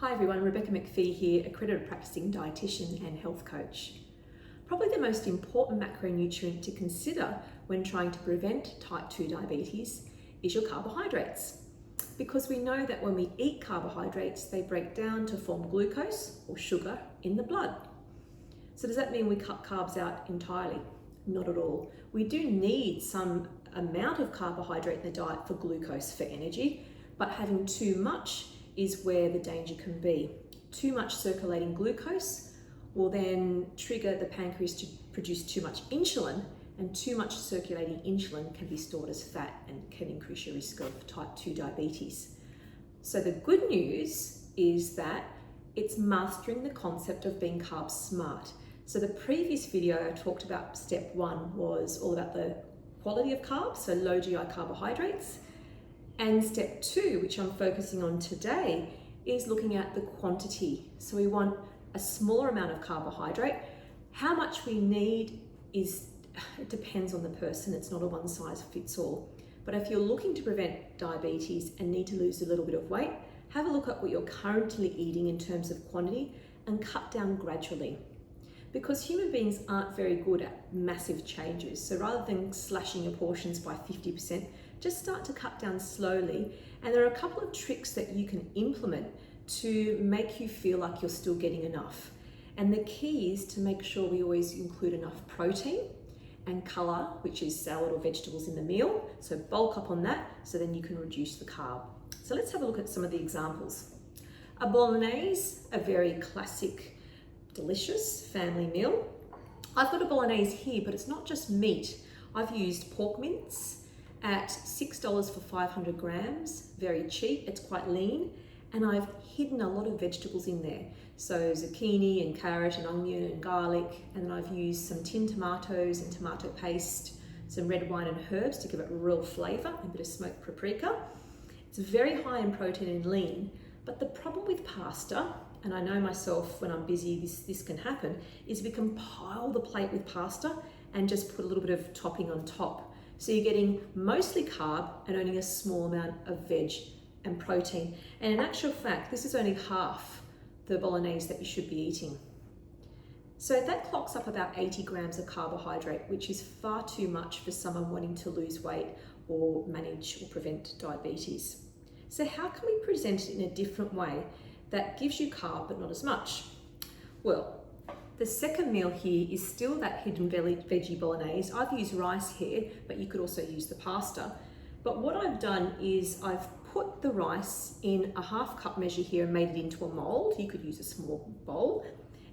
Hi everyone, Rebecca McPhee here, accredited practicing dietitian and health coach. Probably the most important macronutrient to consider when trying to prevent type 2 diabetes is your carbohydrates. Because we know that when we eat carbohydrates, they break down to form glucose or sugar in the blood. So does that mean we cut carbs out entirely? Not at all. We do need some amount of carbohydrate in the diet for glucose for energy, but having too much is where the danger can be. Too much circulating glucose will then trigger the pancreas to produce too much insulin, and too much circulating insulin can be stored as fat and can increase your risk of type 2 diabetes. So the good news is that it's mastering the concept of being carb smart. So the previous video I talked about step 1 was all about the quality of carbs, so low GI carbohydrates. And step 2, which I'm focusing on today, is looking at the quantity. So we want a smaller amount of carbohydrate. How much we need it depends on the person. It's not a one size fits all. But if you're looking to prevent diabetes and need to lose a little bit of weight, have a look at what you're currently eating in terms of quantity and cut down gradually. Because human beings aren't very good at massive changes. So rather than slashing your portions by 50%, just start to cut down slowly. And there are a couple of tricks that you can implement to make you feel like you're still getting enough. And the key is to make sure we always include enough protein and colour, which is salad or vegetables in the meal. So bulk up on that so then you can reduce the carb. So let's have a look at some of the examples. A bolognese, a very classic, delicious family meal. I've got a bolognese here, but it's not just meat. I've used pork mince at $6 for 500 grams, very cheap, it's quite lean, and I've hidden a lot of vegetables in there. So zucchini and carrot and onion and garlic, and then I've used some tinned tomatoes and tomato paste, some red wine and herbs to give it real flavour, and a bit of smoked paprika. It's very high in protein and lean, but the problem with pasta, and I know myself when I'm busy this can happen, is we can pile the plate with pasta and just put a little bit of topping on top. So you're getting mostly carb and only a small amount of veg and protein. And in actual fact, this is only half the bolognese that you should be eating. So that clocks up about 80 grams of carbohydrate, which is far too much for someone wanting to lose weight or manage or prevent diabetes. So how can we present it in a different way that gives you carb but not as much? Well, the second meal here is still that hidden veggie bolognese. I've used rice here, but you could also use the pasta. But what I've done is I've put the rice in a half cup measure here and made it into a mold. You could use a small bowl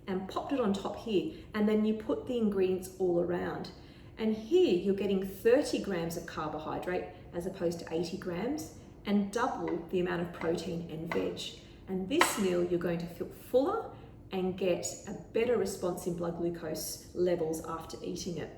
and popped it on top here. And then you put the ingredients all around. And here you're getting 30 grams of carbohydrate as opposed to 80 grams and double the amount of protein and veg. And this meal you're going to feel fuller and get a better response in blood glucose levels after eating it.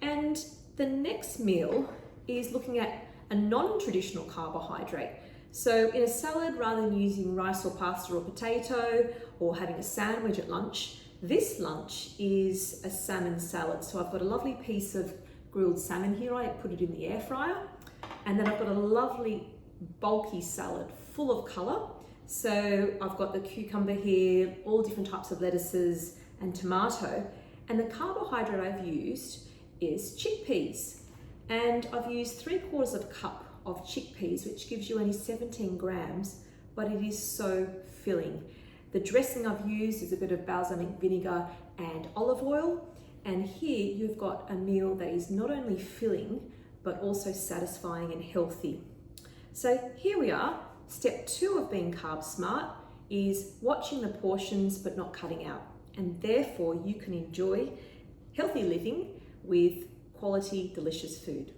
And the next meal is looking at a non-traditional carbohydrate. So in a salad, rather than using rice or pasta or potato or having a sandwich at lunch, this lunch is a salmon salad. So I've got a lovely piece of grilled salmon here. I put it in the air fryer. And then I've got a lovely bulky salad full of colour. So I've got the cucumber here, all different types of lettuces and tomato. And the carbohydrate I've used is chickpeas. And I've used 3/4 of a cup of chickpeas, which gives you only 17 grams, but it is so filling. The dressing I've used is a bit of balsamic vinegar and olive oil. And here you've got a meal that is not only filling, but also satisfying and healthy. So here we are. Step 2 of being carb smart is watching the portions but not cutting out. And therefore you can enjoy healthy living with quality, delicious food.